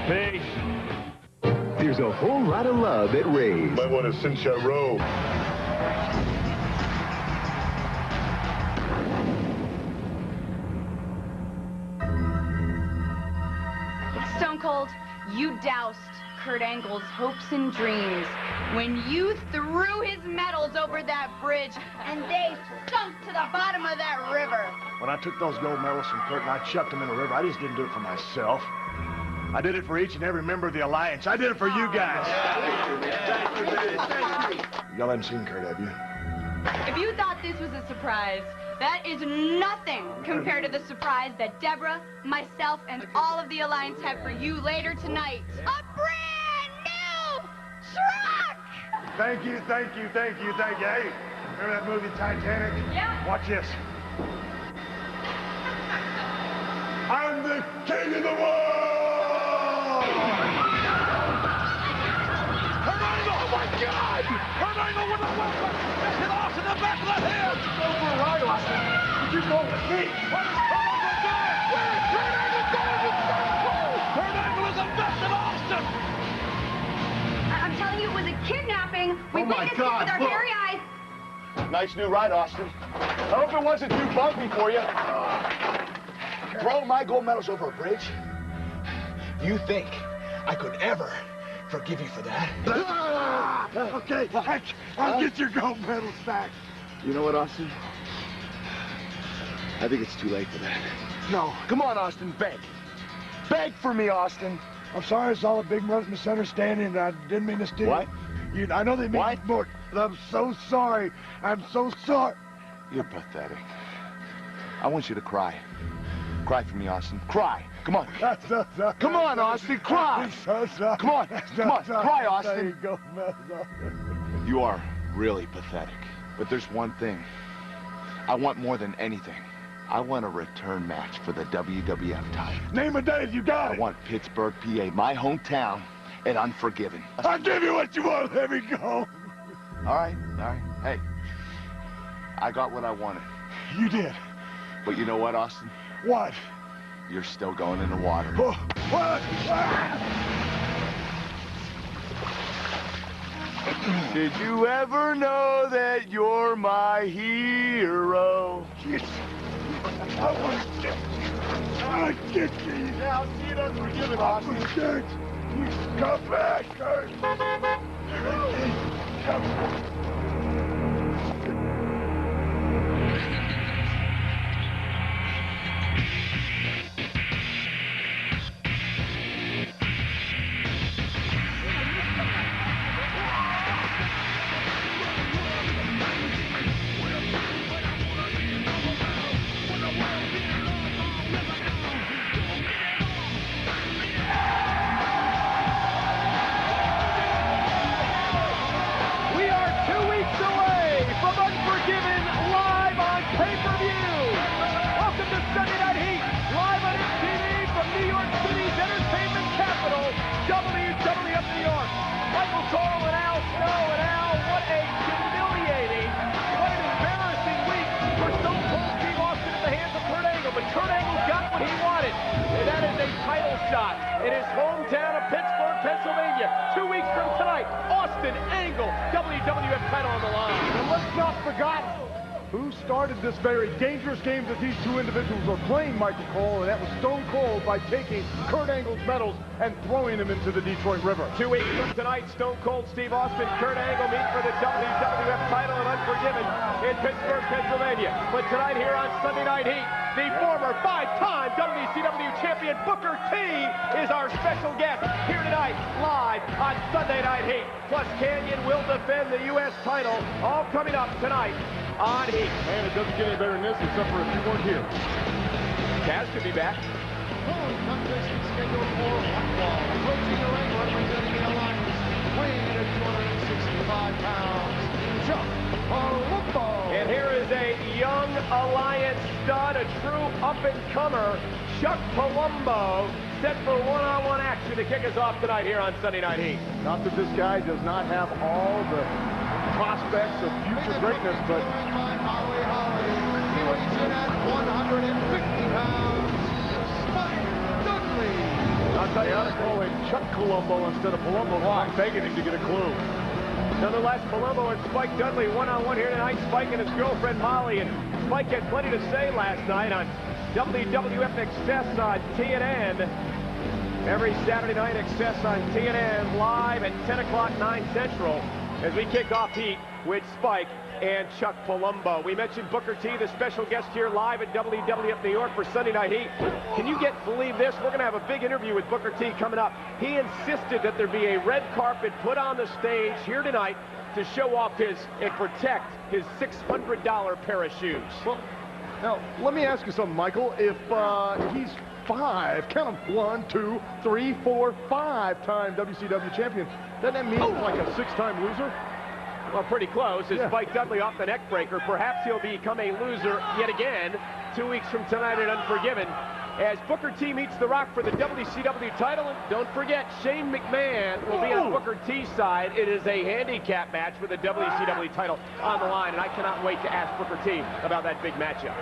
Peace. There's a whole lot of love at Ray's. Might want to cinch that robe. Stone Cold, you doused Kurt Angle's hopes and dreams when you threw his medals over that bridge and they sunk to the bottom of that river. When I took those gold medals from Kurt and I chucked them in the river, I just didn't do it for myself. I did it for each and every member of the Alliance. I did it for you guys. Y'all haven't seen Kurt, have you? If you thought this was a surprise, that is nothing compared to the surprise that Deborah, myself, and all of the Alliance have for you later tonight. A brand new truck! Thank you, thank you, thank you, thank you. Hey, remember that movie Titanic? Yeah. Watch this. I'm the king of the world! Kurt Angle! Oh my God! Kurt Angle with a weapon! Hit off to the back of the head! Go for a ride, Austin. You go with me. What is Kurt Angle doing? Where is Kurt Angle going with Stone Cold? Kurt Angle is a vet in Austin! I'm telling you, it was a kidnapping. We Oh my witnessed God, it with our look. very eyes. Nice new ride, Austin. I hope it wasn't too bumpy for you. Throw my gold medals over a bridge? You think I could ever forgive you for that? Okay, I'll get your gold medals back. You know what, Austin? I think it's too late for that. No. Come on, Austin, beg. Beg for me, Austin. I'm sorry, it's all a big misunderstanding, and I didn't mean to steal. What? I know they mean What? more. I'm so sorry. I'm so sorry. You're pathetic. I want you to cry. Cry for me, Austin. Cry. Come on. Come on, Austin, cry. I'm so sorry. Come on. Come on. Cry, Austin. There you go, Mel. You are really pathetic. But there's one thing. I want more than anything. I want a return match for the WWF title. Name a date, you got I it. want Pittsburgh, PA, my hometown, and Unforgiven. I'll give you what you want. Let me go. All right. Hey, I got what I wanted. You did. But you know what, Austin? What? You're still going in the water. Oh, what? Did you ever know that you're my hero? Yes. I want to get you. I'll get you. Yeah, I'll see it Unforgiven, I Austin. will get you. Come back, Kurt. Come back. WWF New York. Michael Cole and Al Snow. And Al, what a humiliating, what an embarrassing week for Stone Cold Steve Austin in the hands of Kurt Angle. But Kurt Angle got what he wanted, and that is a title shot in his hometown of Pittsburgh, Pennsylvania. 2 weeks from tonight, Austin Angle, WWF title on the line. And let's not forget who started this very dangerous game that these two individuals are playing, Michael Cole, and that was Stone Cold by taking Kurt Angle's medals and throwing them into the Detroit River. 2 weeks from tonight, Stone Cold Steve Austin, Kurt Angle meet for the WWF title and Unforgiven in Pittsburgh, Pennsylvania. But tonight here on Sunday Night Heat, the former five-time WCW champion Booker T is our special guest here tonight, live on Sunday Night Heat. Plus, Canyon will defend the U.S. title, all coming up tonight on Heat. Man, it doesn't get any better than this, except for if you weren't here. Kaz could be back. Competition scheduled for one fall. Approaching the ring, representing the Alliance, weighing in at 265 pounds, Chuck Palumbo. And here is a young Alliance stud, a true up-and-comer, Chuck Palumbo, set for one-on-one action to kick us off tonight here on Sunday Night Heat. Not that this guy does not have all the prospects of future greatness, but He weighs in at 150 pounds, Spike Dudley. I'll tell you, I was calling Chuck Palumbo instead of Palumbo. I'm begging him to get a clue. Nonetheless, Palumbo and Spike Dudley one-on-one here tonight. Spike and his girlfriend Molly, and Spike had plenty to say last night on WWF Access on TNN. Every Saturday night, Access on TNN live at 10 o'clock, 9 Central, as we kick off heat with Spike and Chuck Palumbo. We mentioned Booker T, the special guest here live at WWF New York for Sunday Night Heat. Can you believe this? We're going to have a big interview with Booker T coming up. He insisted that there be a red carpet put on the stage here tonight to show off his and protect his $600 pair of shoes. Well, now, let me ask you something, Michael. If he's count them, 1, 2, 3, 4, 5-time WCW champion, doesn't that mean he's like a 6-time loser? Well, pretty close. As Spike Dudley off the neck breaker, perhaps he'll become a loser yet again 2 weeks from tonight at Unforgiven, as Booker T meets The Rock for the WCW title. And don't forget, Shane McMahon will be on Booker T's side. It is a handicap match with the WCW title on the line, and I cannot wait to ask Booker T about that big matchup.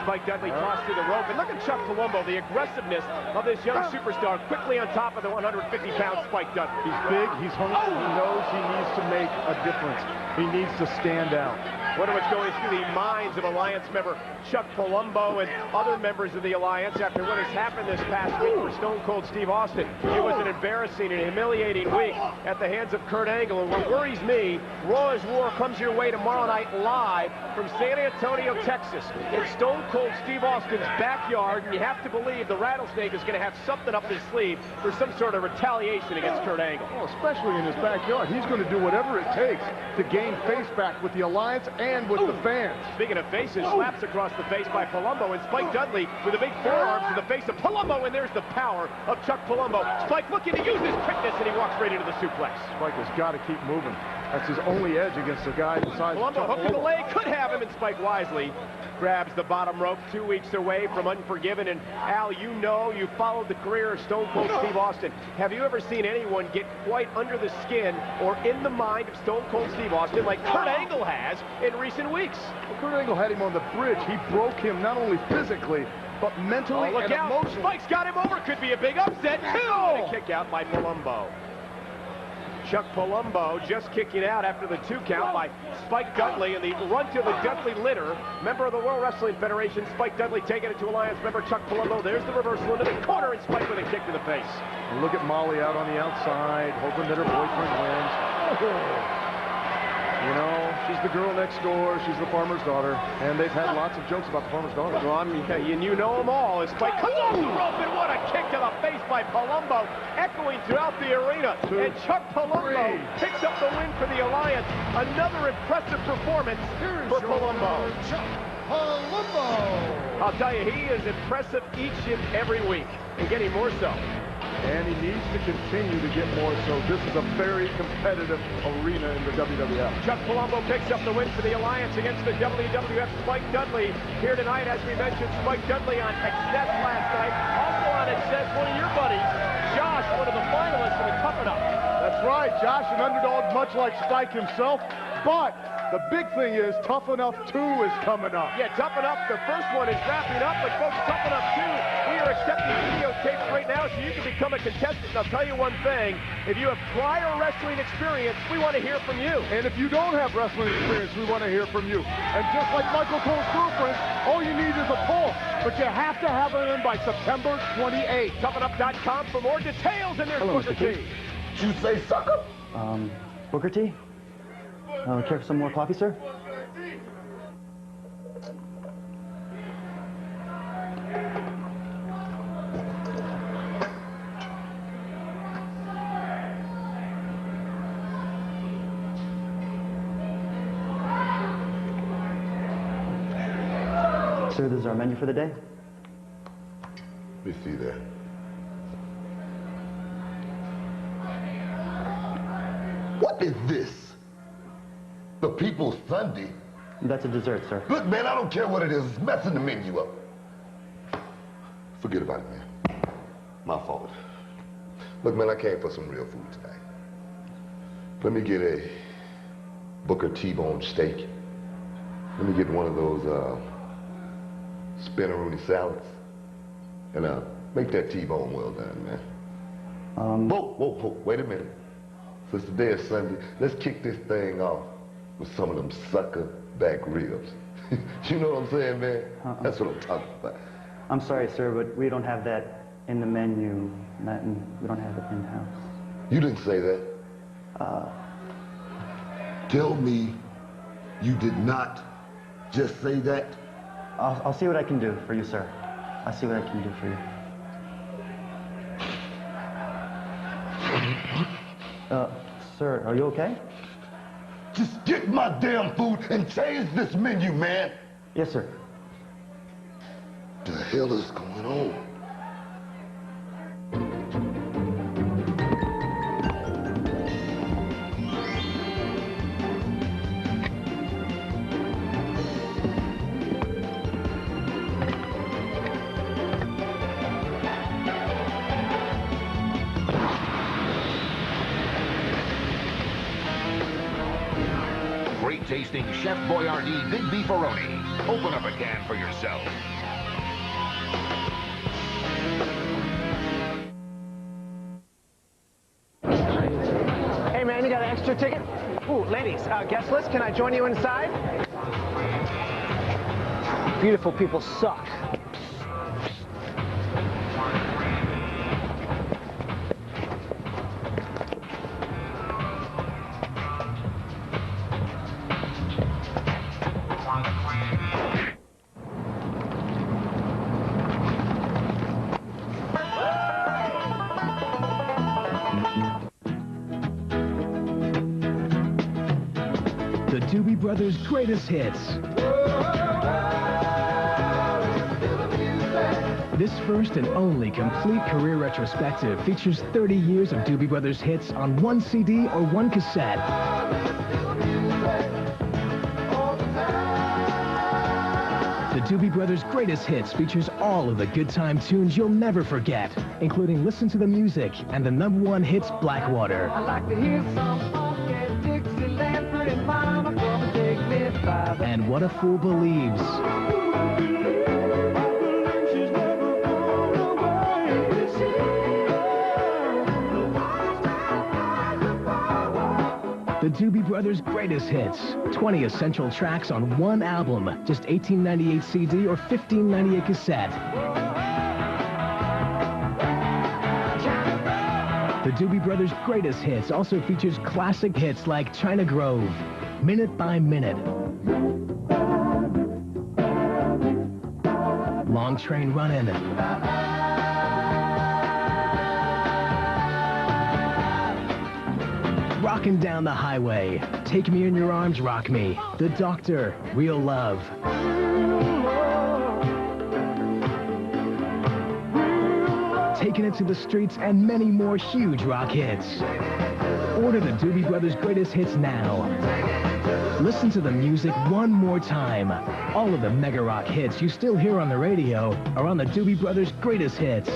Spike Dudley tossed through the rope, and look at Chuck Palumbo, the aggressiveness of this young superstar, quickly on top of the 150-pound Spike Dudley. He's big, he's hungry, he knows he needs to make a difference. He needs to stand out. Wonder what's going through the minds of Alliance member Chuck Palumbo and other members of the Alliance after what has happened this past week for Stone Cold Steve Austin. It was an embarrassing and humiliating week at the hands of Kurt Angle. And what worries me, Raw is War comes your way tomorrow night live from San Antonio, Texas, in Stone Cold Steve Austin's backyard. And you have to believe the Rattlesnake is going to have something up his sleeve for some sort of retaliation against Kurt Angle. Well, especially in his backyard. He's going to do whatever it takes to gain face back with the Alliance and with the fans. Speaking of faces, slaps across the face by Palumbo, and Spike Dudley with a big forearm to the face of Palumbo, and there's the power of Chuck Palumbo. Spike looking to use his quickness, and he walks right into the suplex. Spike has got to keep moving. That's his only edge against a guy the size of Chuck Palumbo hook to the Palumbo. leg, could have him, and Spike wisely grabs the bottom rope 2 weeks away from Unforgiven. And Al, you know, you followed the career of Stone Cold Steve Austin. Have you ever seen anyone get quite under the skin or in the mind of Stone Cold Steve Austin like Kurt Angle has in recent weeks? Well, Kurt Angle had him on the bridge. He broke him not only physically, but mentally look and out. emotionally. Spike's got him over. Could be a big upset, too. And a kick out by Palumbo. Chuck Palumbo just kicking out after the 2 count by Spike Dudley, and the run to the Dudley litter. Member of the World Wrestling Federation, Spike Dudley taking it to Alliance member Chuck Palumbo. There's the reversal into the corner, and Spike with a kick to the face. And look at Molly out on the outside, hoping that her boyfriend wins. You know, she's the girl next door, she's the farmer's daughter, and they've had lots of jokes about the farmer's daughter. Well, and you know them all. As Spike comes off the rope, and what a kick to the face by Palumbo, echoing throughout the arena. And Chuck Palumbo picks up the win for the Alliance. Another impressive performance for Palumbo. Chuck Palumbo. I'll tell you, he is impressive each and every week, and getting more so. And he needs to continue to get more so. This is a very competitive arena in the WWF. Chuck Palumbo picks up the win for the Alliance against the WWF. Spike Dudley here tonight, as we mentioned. Spike Dudley on Access last night. Also on Access, one of your buddies, Josh, one of the finalists for the Tough Enough. That's right, Josh, an underdog much like Spike himself. But the big thing is Tough Enough 2 is coming up. Yeah, Tough Enough, the first one is wrapping up, but folks, Tough Enough 2, we are accepting videotapes right now so you can become a contestant. And I'll tell you one thing, if you have prior wrestling experience, we want to hear from you. And if you don't have wrestling experience, we want to hear from you. And just like Michael told girlfriend, all you need is a call. But you have to have it in by September 28th. ToughEnough.com for more details, and there's Booker T. You say sucker? Booker T? Care for some more coffee, sir? Sir, this is our menu for the day. Let me see that. What is this? The People's Sunday? That's a dessert, sir. Look, man, I don't care what it is. It's messing the menu up. Forget about it, man. My fault. Look, man, I came for some real food tonight. Let me get a Booker T-bone steak. Let me get one of those spinaroonie salads. And make that T-bone well done, man. Whoa, wait a minute. Since today is Sunday, let's kick this thing off with some of them sucker back ribs. You know what I'm saying, man? That's what I'm talking about. I'm sorry, sir, but we don't have that in the menu. We don't have it in-house. You didn't say that. Tell me you did not just say that. I'll see what I can do for you, sir. I'll see what I can do for you. Sir, are you okay? Just get my damn food and change this menu, man. Yes, sir. The hell is going on? Great tasting Chef Boyardee Big Beefaroni. Open up a can for yourself. Hey man, you got an extra ticket? Ooh, ladies, guest list, can I join you inside? Beautiful people suck. The Doobie Brothers' greatest hits. This first and only complete career retrospective features 30 years of Doobie Brothers hits on one CD or one cassette. The Doobie Brothers' greatest hits features all of the good time tunes you'll never forget, including Listen to the Music and the #1 hits Blackwater. I like to hear some funky Dixieland, pretty mama, come and take me by the... And What a Fool Believes. The Doobie Brothers' greatest hits. 20 essential tracks on one album. Just $18.98 CD or $15.98 cassette. The Doobie Brothers' greatest hits also features classic hits like China Grove, Minute by Minute, Long Train Runnin', Rockin' Down the Highway, Take Me in Your Arms, Rock Me, The Doctor, Real Love. Taking It to the Streets, and many more huge rock hits. Order the Doobie Brothers' greatest hits now. Listen to the music one more time. All of the mega rock hits you still hear on the radio are on the Doobie Brothers' greatest hits.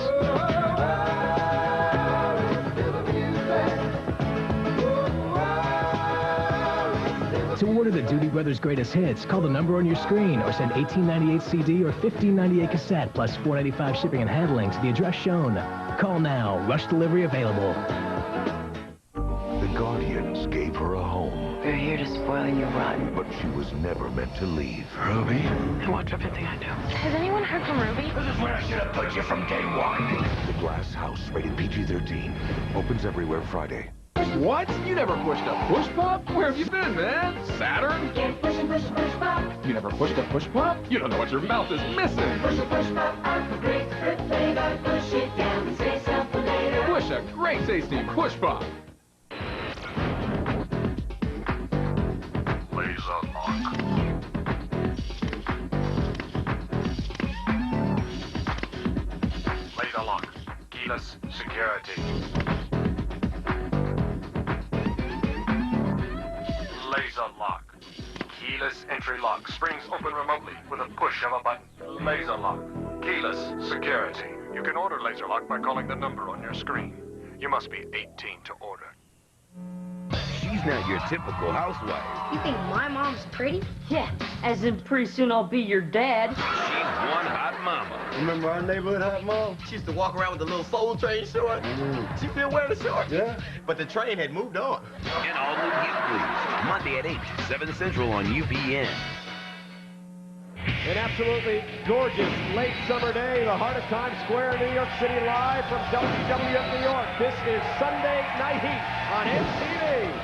To order the Doobie Brothers' greatest hits, call the number on your screen or send $18.98 CD or $15.98 cassette plus $4.95 shipping and handling to the address shown. Call now. Rush delivery available. The Guardians gave her a home. We're here to spoil you rotten. But she was never meant to leave. Ruby? I watch everything I do. Has anyone heard from Ruby? This is where I should have put you from day one. The Glass House, rated PG-13. Opens everywhere Friday. What? You never pushed a push pop? Where have you been, man? Saturn? Get push pop. You never pushed a push pop? You don't know what your mouth is missing. Push pop, I'm a great flavor. Push it down and say something later. Push a great tasty push pop. Laser lock. Laser lock. Keyless security. Laser lock. Keyless entry lock. Springs open remotely with a push of a button. Laser lock. Keyless security. You can order laser lock by calling the number on your screen. You must be 18 to order. She's She's not your typical housewife. You think my mom's pretty? Yeah, as in pretty soon I'll be your dad. She's one hot mama. Remember our neighborhood hot mom? She used to walk around with the little Soul Train short. She still wearing the short. Yeah. But the train had moved on. And all new Hit Blues, Monday at 8, 7 Central on UPN. An absolutely gorgeous late summer day, the heart of Times Square, New York City, live from WWF New York. This is Sunday Night Heat on MTV.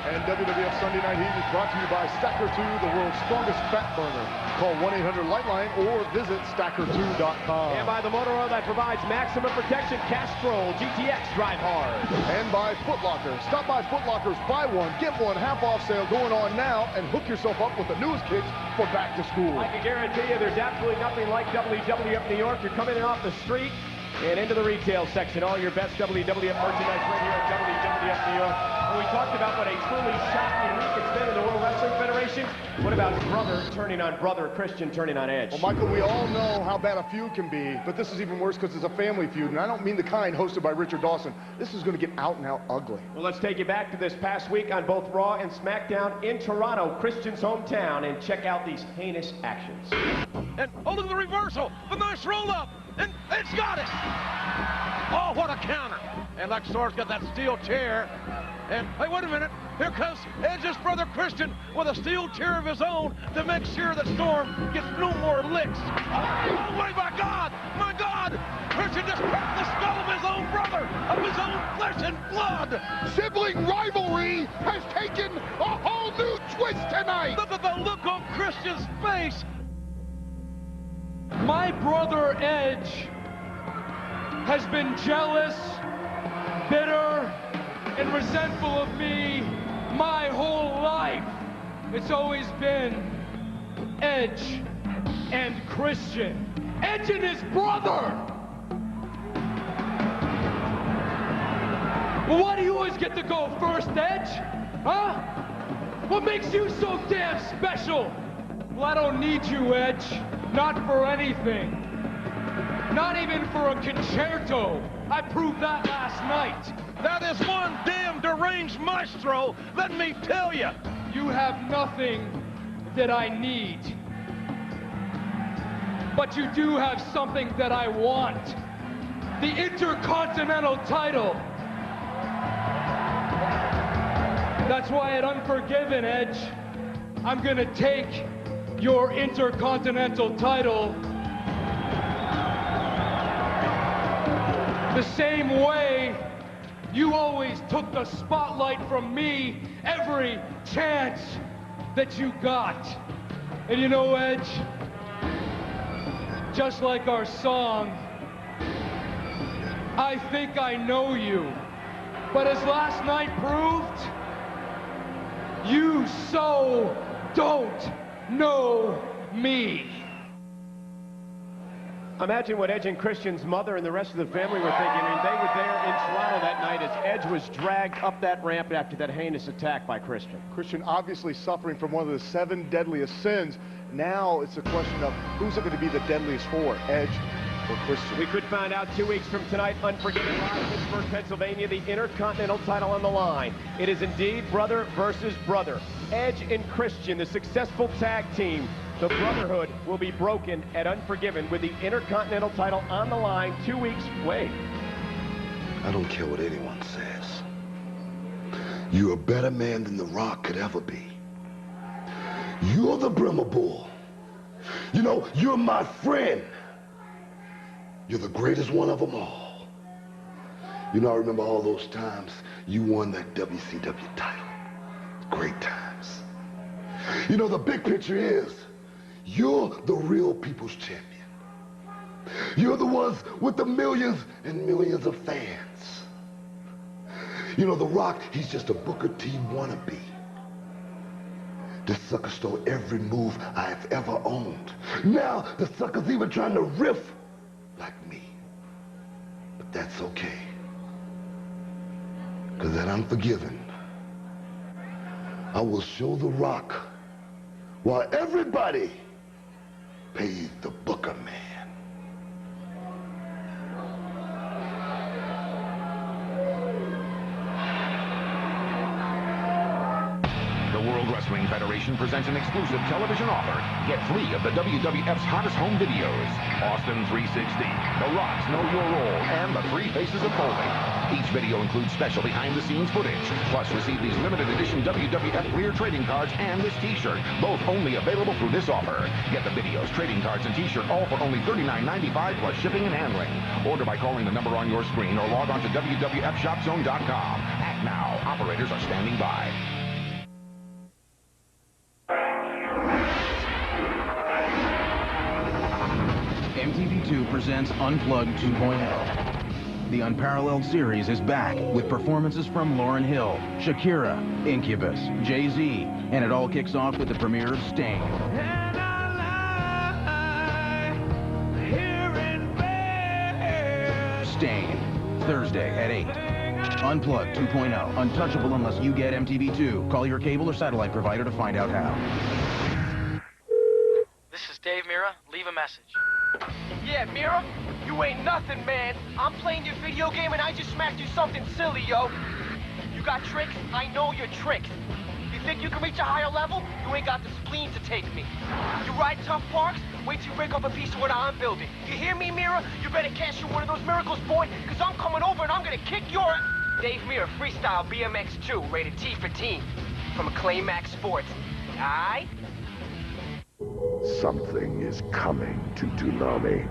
And WWF Sunday Night Heat is brought to you by Stacker 2, the world's strongest fat burner. Call 1-800-LIGHTLINE or visit Stacker2.com. And by the motor oil that provides maximum protection, Castrol GTX Drive Hard. And by Foot Locker. Stop by Foot Locker's buy one, get one half-off sale going on now and hook yourself up with the newest kicks for back to school. I can guarantee you there's absolutely nothing like WWF New York. You're coming in off the street and into the retail section. All your best WWF merchandise right here at WWF New York. And we talked about what a truly shocking week it's been in the World Wrestling Federation. What about brother turning on brother, Christian turning on Edge? Well, Michael, we all know how bad a feud can be, but this is even worse because it's a family feud, and I don't mean the kind hosted by Richard Dawson. This is going to get out and out ugly. Well, let's take you back to this past week on both Raw and SmackDown in Toronto, Christian's hometown, and check out these heinous actions. And oh, look at the reversal. The nice roll up. And it's got it. Oh, what a counter. And Luxor's got that steel chair. And, hey, wait a minute. Here comes Edge's brother Christian with a steel chair of his own to make sure that Storm gets no more licks. Oh, my God. My God. Christian just cracked the skull of his own brother, of his own flesh and blood. Sibling rivalry has taken a whole new twist tonight. Look at the look on Christian's face. My brother Edge has been jealous, bitter, and resentful of me my whole life. It's always been Edge and Christian. Edge and his brother! Well, why do you always get to go first, Edge? Huh? What makes you so damn special? Well, I don't need you, Edge. Not for anything. Not even for a concerto. I proved that last night. That is one damn deranged maestro, let me tell you. You have nothing that I need. But you do have something that I want. The Intercontinental title. That's why at Unforgiven, Edge, I'm gonna take your Intercontinental title the same way you always took the spotlight from me every chance that you got. And you know, Edge, just like our song, I think I know you. But as last night proved, you so don't know me. Imagine what Edge and Christian's mother and the rest of the family were thinking. I mean, they were there in Toronto that night as Edge was dragged up that ramp after that heinous attack by Christian. Christian obviously suffering from one of the 7 deadliest sins. Now it's a question of who's it going to be the deadliest for, Edge or Christian? We could find out 2 weeks from tonight. Unforgiven live, Pittsburgh, Pennsylvania, the Intercontinental title on the line. It is indeed brother versus brother. Edge and Christian, the successful tag team. The brotherhood will be broken at Unforgiven with the Intercontinental title on the line 2 weeks. Wait. I don't care what anyone says. You're a better man than The Rock could ever be. You're the Brimmer Bull. You know, you're my friend. You're the greatest one of them all. You know, I remember all those times you won that WCW title. Great times. You know, the big picture is you're the real people's champion. You're the ones with the millions and millions of fans. You know, The Rock, he's just a Booker T wannabe. This sucker stole every move I've ever owned. Now, the sucker's even trying to riff like me. But that's okay. Because at Unforgiven, I will show The Rock while everybody pays the Booker man. World Wrestling Federation presents an exclusive television offer. Get 3 of the WWF's hottest home videos. Austin 360, The Rock's Know Your Role, and The 3 Faces of Foley. Each video includes special behind-the-scenes footage. Plus, receive these limited edition WWF Lear trading cards and this t-shirt, both only available through this offer. Get the videos, trading cards, and t-shirt all for only $39.95 plus shipping and handling. Order by calling the number on your screen or log on to WWFShopZone.com. Act now. Operators are standing by. MTV2 presents Unplugged 2.0. The unparalleled series is back with performances from Lauryn Hill, Shakira, Incubus, Jay-Z, and it all kicks off with the premiere of Sting. Stain, Thursday at 8. Unplugged 2.0, untouchable unless you get MTV2. Call your cable or satellite provider to find out how. This is Dave Mira. Leave a message. Yeah, Mira, you ain't nothing, man. I'm playing your video game and I just smacked you something silly, yo. You got tricks? I know your tricks. You think you can reach a higher level? You ain't got the spleen to take me. You ride tough parks? Wait till you break up a piece of what I'm building. You hear me, Mira? You better cash in one of those miracles, boy, because I'm coming over and I'm gonna kick your... Dave Mira, Freestyle BMX 2, rated T for teen, from Acclaim Max Sports. Aight? Something is coming to Toonami.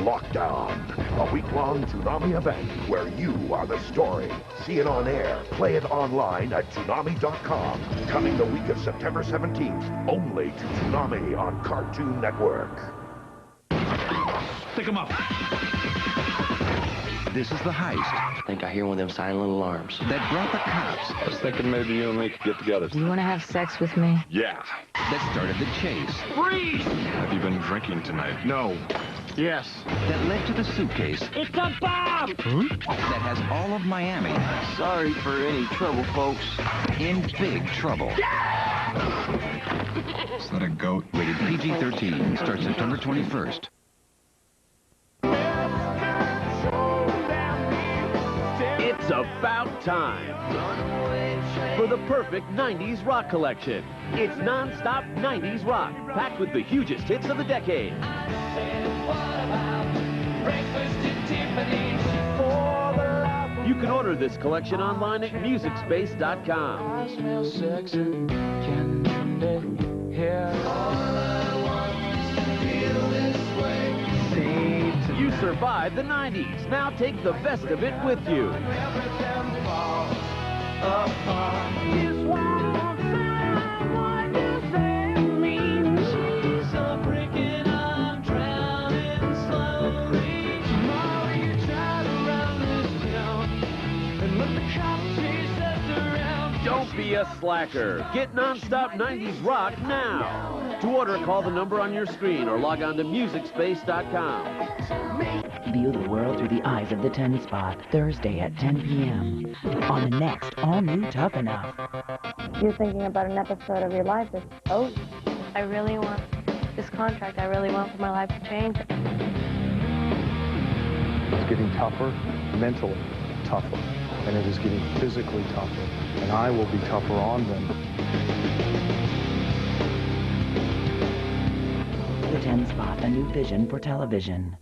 Lockdown, a week-long Toonami event where you are the story. See it on air, play it online at Toonami.com. Coming the week of September 17th, only to Toonami on Cartoon Network. Pick him up. This is the heist. I think I hear one of them silent alarms. That brought the cops. I was thinking maybe you and me could get together. Do you want to have sex with me? Yeah. That started the chase. Freeze! Have you been drinking tonight? No. Yes. That led to the suitcase. It's a bomb! That has all of Miami. Sorry for any trouble, folks. In big trouble. Is that a goat? Rated PG-13. Starts September 21st. It's about time for the perfect 90s rock collection. It's non-stop 90s rock, packed with the hugest hits of the decade. You can order this collection online at MusicSpace.com. You survived the 90s. Now take the best of it with you. Don't be a slacker. Get non-stop 90s rock now. To order, call the number on your screen or log on to MusicSpace.com. View the world through the eyes of the 10 Spot, Thursday at 10 p.m. on the next all-new Tough Enough. You're thinking about an episode of your life that's over. I really want this contract. I really want for my life to change. It's getting tougher, mentally tougher, and it is getting physically tougher, and I will be tougher on them. The 10 Spot, a new vision for television.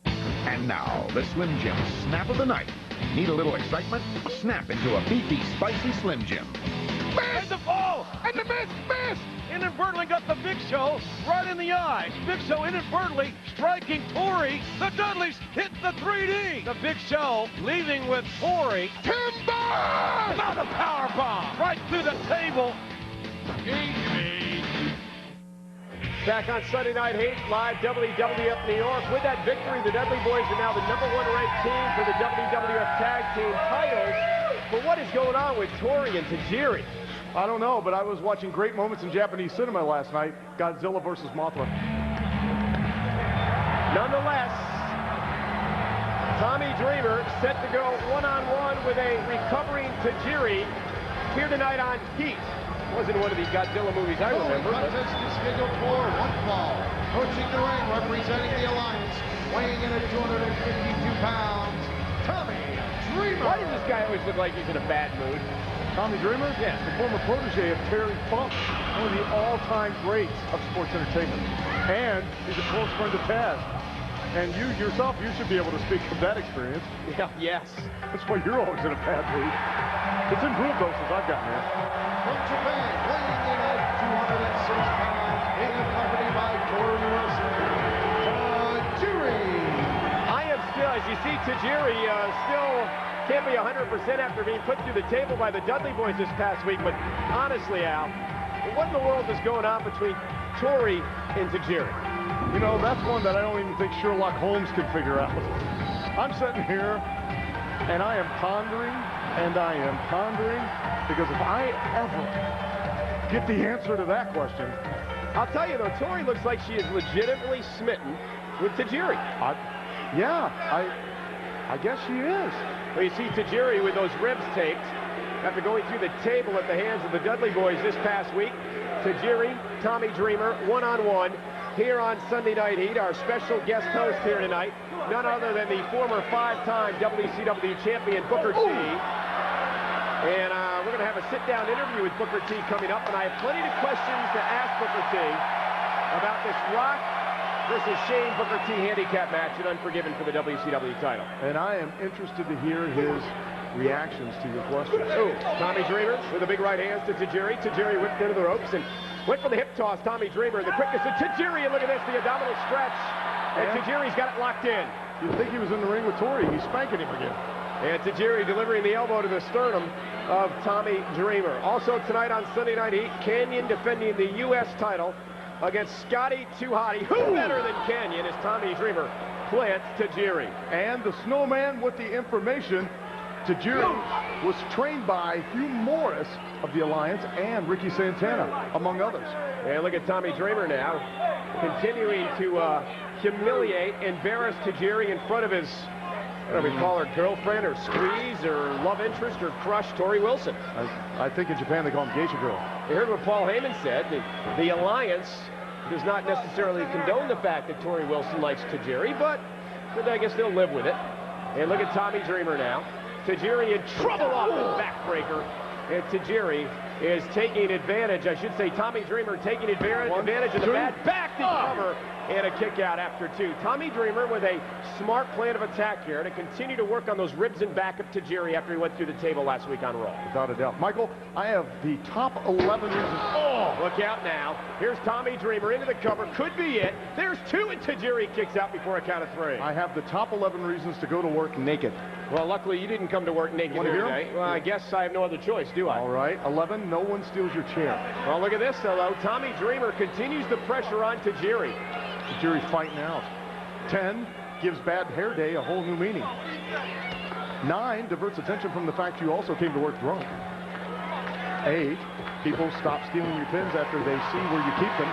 And now, the Slim Jim snap of the night. Need a little excitement? Snap into a beefy, spicy Slim Jim. And the fall! And the miss! Inadvertently got the Big Show right in the eye. Big Show inadvertently striking Tori. The Dudleys hit the 3D. The Big Show leaving with Tori. Timber! Now the power bomb right through the table. Back on Sunday Night Heat, live WWF New York. With that victory, the Dudley Boys are now the #1 ranked team for the WWF Tag Team titles. But what is going on with Tori and Tajiri? I don't know, but I was watching great moments in Japanese cinema last night. Godzilla versus Mothra. Nonetheless, Tommy Dreamer set to go one-on-one with a recovering Tajiri here tonight on Heat. Wasn't one of these Godzilla movies I remember. Contest is scheduled for one fall. Approaching the ring, representing the Alliance, weighing in at 252 pounds, Tommy Dreamer. Why does this guy always look like he's in a bad mood? Tommy Dreamer? Yeah. The former protege of Terry Funk, one of the all-time greats of sports entertainment. And he's a close friend of Taz. And you yourself, you should be able to speak from that experience. Yeah, yes. That's why you're always in a bad mood. It's improved though since I've gotten here. From Japan, weighing in at 206 pounds, being accompanied by Tori Wilson, Tajiri. I am still, as you see, Tajiri still can't be 100% after being put through the table by the Dudley Boys this past week. But honestly, Al, what in the world is going on between Tori and Tajiri? You know, that's one that I don't even think Sherlock Holmes can figure out. I'm sitting here, and I am pondering, because if I ever get the answer to that question... I'll tell you, though, Tori looks like she is legitimately smitten with Tajiri. I guess she is. Well, you see Tajiri with those ribs taped after going through the table at the hands of the Dudley Boys this past week. Tajiri, Tommy Dreamer, one-on-one. Here on Sunday Night Heat, our special guest host here tonight, none other than the former 5-time WCW champion, Booker T. And we're going to have a sit-down interview with Booker T coming up, and I have plenty of questions to ask Booker T about this Rock versus Shane Booker T handicap match at Unforgiven for the WCW title. And I am interested to hear his reactions to your questions. Oh, Tommy Dreamer with a big right hand to Tajiri. Tajiri whipped into the ropes and went for the hip toss. Tommy Dreamer, the quickness of Tajiri, and look at this, the abdominal stretch. And Tajiri's got it locked in. You'd think he was in the ring with Tori. He's spanking him again. And Tajiri delivering the elbow to the sternum of Tommy Dreamer. Also tonight on Sunday Night Heat, Canyon defending the U.S. title against Scotty Too Hotty. Who better than Canyon as Tommy Dreamer plants Tajiri. And the Snowman with the information. Tajiri was trained by Hugh Morris of the Alliance and Ricky Santana, among others. And look at Tommy Dreamer now, continuing to humiliate, embarrass Tajiri in front of his, I don't know if we call her girlfriend or squeeze or love interest or crush, Tori Wilson. I think in Japan they call him geisha girl. You heard what Paul Heyman said. The Alliance does not necessarily condone the fact that Tori Wilson likes Tajiri, but I guess they'll live with it. And look at Tommy Dreamer now. Tajiri in trouble off the backbreaker. And Tajiri is taking advantage, I should say Tommy Dreamer taking advantage of the bad back to cover and a kick out after two. Tommy Dreamer with a smart plan of attack here to continue to work on those ribs and back of Tajiri after he went through the table last week on Raw. Without a doubt. Michael, I have the top 11 reasons. Oh, look out now. Here's Tommy Dreamer into the cover. Could be it. There's two, and Tajiri kicks out before a count of three. I have the top 11 reasons to go to work naked. Well, luckily you didn't come to work naked here today. Well, I guess I have no other choice, do I? All right. 11, no one steals your chair. Well, look at this, though. Tommy Dreamer continues the pressure on Tajiri. Tajiri's fighting out. 10, gives Bad Hair Day a whole new meaning. 9, diverts attention from the fact you also came to work drunk. 8, people stop stealing your pins after they see where you keep them.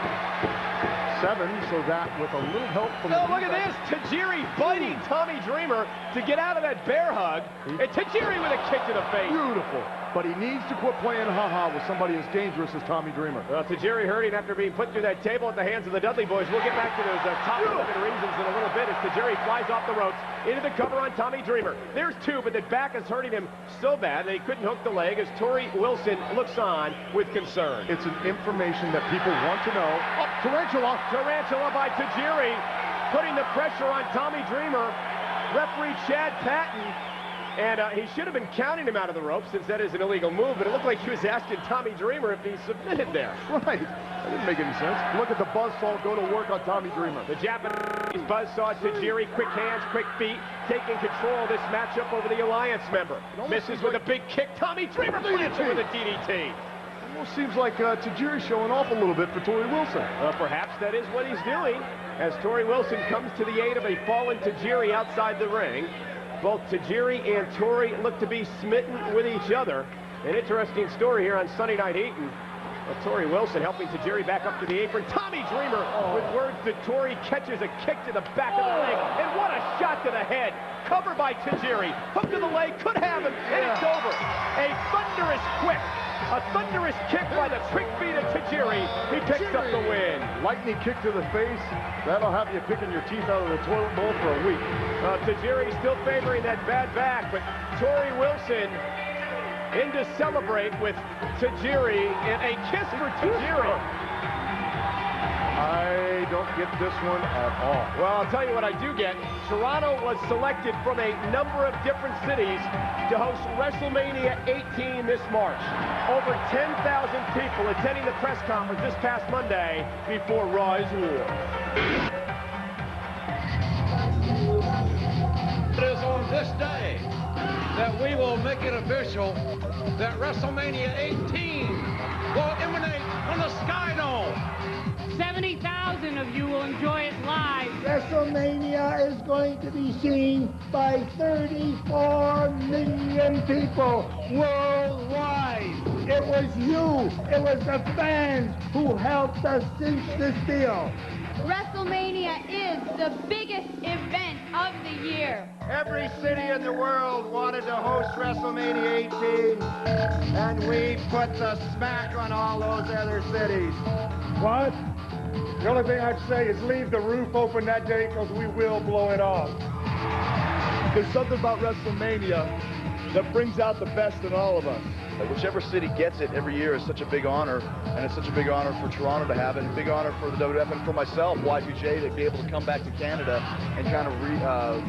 7, so that with a little help from look at this. Tajiri biting Tommy Dreamer to get out of that bear hug. And Tajiri with a kick to the face. Beautiful. But he needs to quit playing ha-ha with somebody as dangerous as Tommy Dreamer. Well, Tajiri hurting after being put through that table at the hands of the Dudley Boys. We'll get back to those top 11 reasons in a little bit as Tajiri flies off the ropes into the cover on Tommy Dreamer. There's two, but the back is hurting him so bad that he couldn't hook the leg as Tori Wilson looks on with concern. It's an information that people want to know. Oh, Tarantula. Tarantula by Tajiri, putting the pressure on Tommy Dreamer. Referee Chad Patton. And he should have been counting him out of the ropes since that is an illegal move, but it looked like he was asking Tommy Dreamer if he submitted there. Right. That didn't make any sense. Look at the buzzsaw go to work on Tommy Dreamer. The Japanese buzzsaw, Tajiri, quick hands, quick feet, taking control of this matchup over the Alliance member. Misses with a big kick. Tommy Dreamer plants with a DDT. Almost seems like Tajiri showing off a little bit for Tori Wilson. Well, perhaps that is what he's doing as Tori Wilson comes to the aid of a fallen Tajiri outside the ring. Both Tajiri and Tori look to be smitten with each other. An interesting story here on Sunday Night Heat. Tori Wilson helping Tajiri back up to the apron. Tommy Dreamer with words that Tori catches a kick to the back of the leg. And what a shot to the head. Covered by Tajiri. Hook to the leg, could have him, and it's over. A thunderous quick A thunderous kick by the quick feet of Tajiri. He picks up the win. Lightning kick to the face. That'll have you picking your teeth out of the toilet bowl for a week. Tajiri still favoring that bad back, but Torrie Wilson in to celebrate with Tajiri, and a kiss for Tajiri. I don't get this one at all. Well, I'll tell you what I do get. Toronto was selected from a number of different cities to host WrestleMania 18 this March. Over 10,000 people attending the press conference this past Monday before Raw is War. It is on this day that we will make it official that WrestleMania 18 will emanate from the Sky Dome. 70,000 of you will enjoy it live. WrestleMania is going to be seen by 34 million people worldwide. It was you, it was the fans who helped us cinch this deal. WrestleMania is the biggest event of the year. Every city in the world wanted to host WrestleMania 18, and we put the smack on all those other cities. What? The only thing I'd say is leave the roof open that day because we will blow it off. There's something about WrestleMania that brings out the best in all of us. Whichever city gets it every year is such a big honor, and it's such a big honor for Toronto to have it, and a big honor for the WWF and for myself, Y2J, to be able to come back to Canada and kind of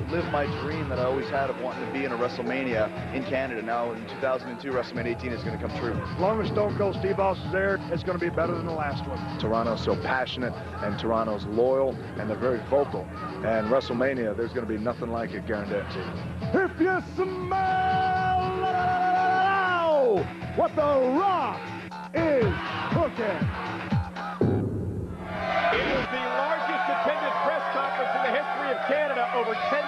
live my dream that I always had of wanting to be in a WrestleMania in Canada. Now in 2002, WrestleMania 18 is going to come true. As long as Stone Cold Steve Austin's there, it's going to be better than the last one. Toronto's so passionate, and Toronto's loyal, and they're very vocal. And WrestleMania, there's going to be nothing like it, guaranteed. If you smell what The Rock is cooking. It was the largest attended press conference in the history of Canada, over 10,000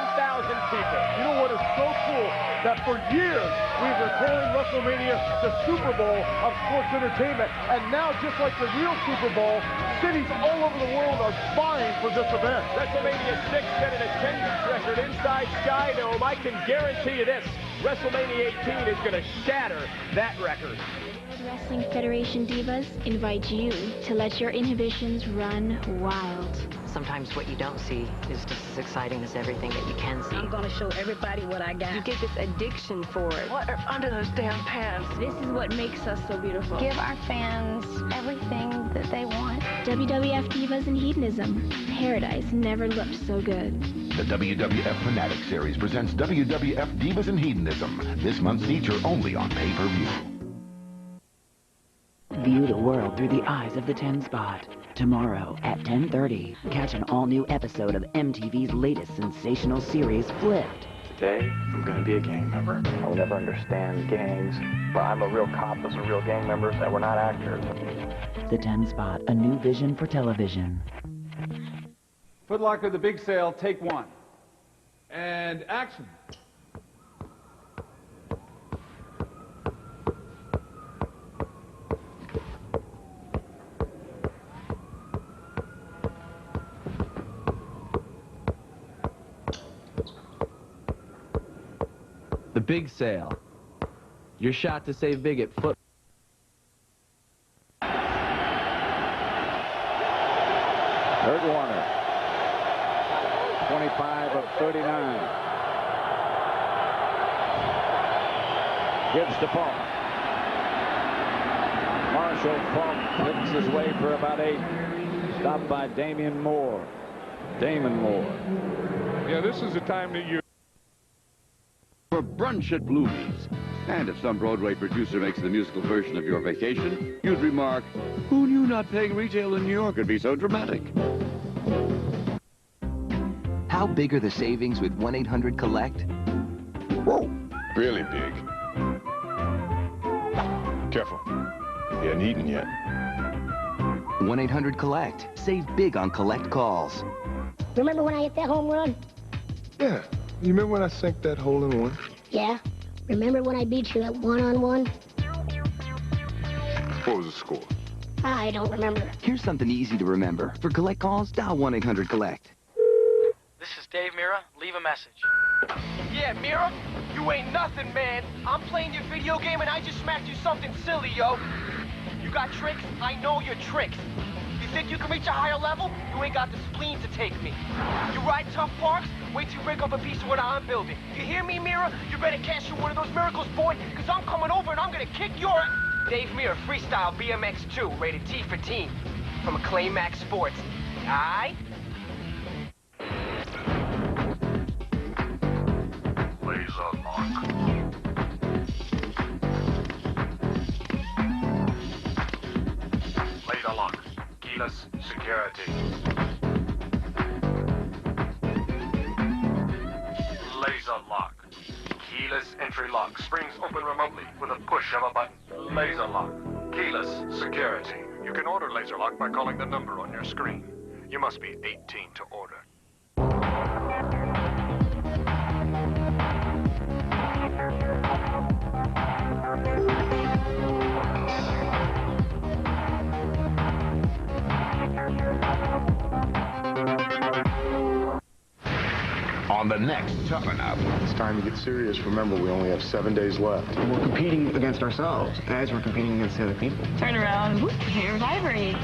people. You know what is so cool? That for years we've been calling WrestleMania the Super Bowl of sports entertainment, and now just like the real Super Bowl, cities all over the world are vying for this event. WrestleMania 6 set an attendance record inside Sky Dome. I can guarantee you this, WrestleMania 18 is going to shatter that record. Wrestling Federation Divas invite you to let your inhibitions run wild. Sometimes what you don't see is just as exciting as everything that you can see. I'm gonna show everybody what I got. You get this addiction for it. What are under those damn pants? This is what makes us so beautiful. Give our fans everything that they want. WWF Divas and Hedonism. Paradise never looked so good. The WWF Fanatic Series presents WWF Divas and Hedonism. This month's feature only on pay-per-view. View the world through the eyes of the 10 Spot. Tomorrow at 10:30, catch an all-new episode of MTV's latest sensational series, Flipped. Today, I'm going to be a gang member. I will never understand gangs, but I'm a real cop with some real gang members, and we're not actors. The 10 Spot, a new vision for television. Foot Locker, the big sale, take one. And action. The big sale. Your shot to save big at Foot. Kurt Warner. 25 of 39. Gives to Falk. Marshall Falk picks his way for about 8. Stopped by Damon Moore. Yeah, this is the time that you... For brunch at Bloomies. And if some Broadway producer makes the musical version of your vacation, you'd remark, who knew not paying retail in New York would be so dramatic? How big are the savings with 1-800-COLLECT? Whoa, really big. Careful, you haven't eaten yet. 1-800-COLLECT. Save big on collect calls. Remember when I hit that home run? Yeah, you remember when I sank that hole in one? Yeah. Remember when I beat you at one-on-one? What was the score? I don't remember. Here's something easy to remember. For collect calls, dial 1-800-COLLECT. This is Dave Mira. Leave a message. Yeah, Mira, you You ain't nothing, man. I'm playing your video game and I just smacked you something silly, yo. You got tricks? I know your tricks. You think you can reach a higher level? You ain't got the spleen to take me. You ride tough parks? Wait till you break up a piece of what I'm building. You hear me, Mira? You better cash in one of those miracles, boy, because I'm coming over and I'm gonna kick your... Dave Mira, Freestyle BMX 2, rated T for Teen, from Acclaim Max Sports. Aight? Laser lock. Laser lock. Keyless security. Laser lock. Keyless entry lock. Springs open remotely with a push of a button. Laser lock. Keyless security. You can order laser lock by calling the number on your screen. You must be 18 to order. On the next Toughen Up. It's time to get serious. Remember, we only have 7 days left. We're competing against ourselves as we're competing against the other people. Turn around. Whoop, here's Ivory.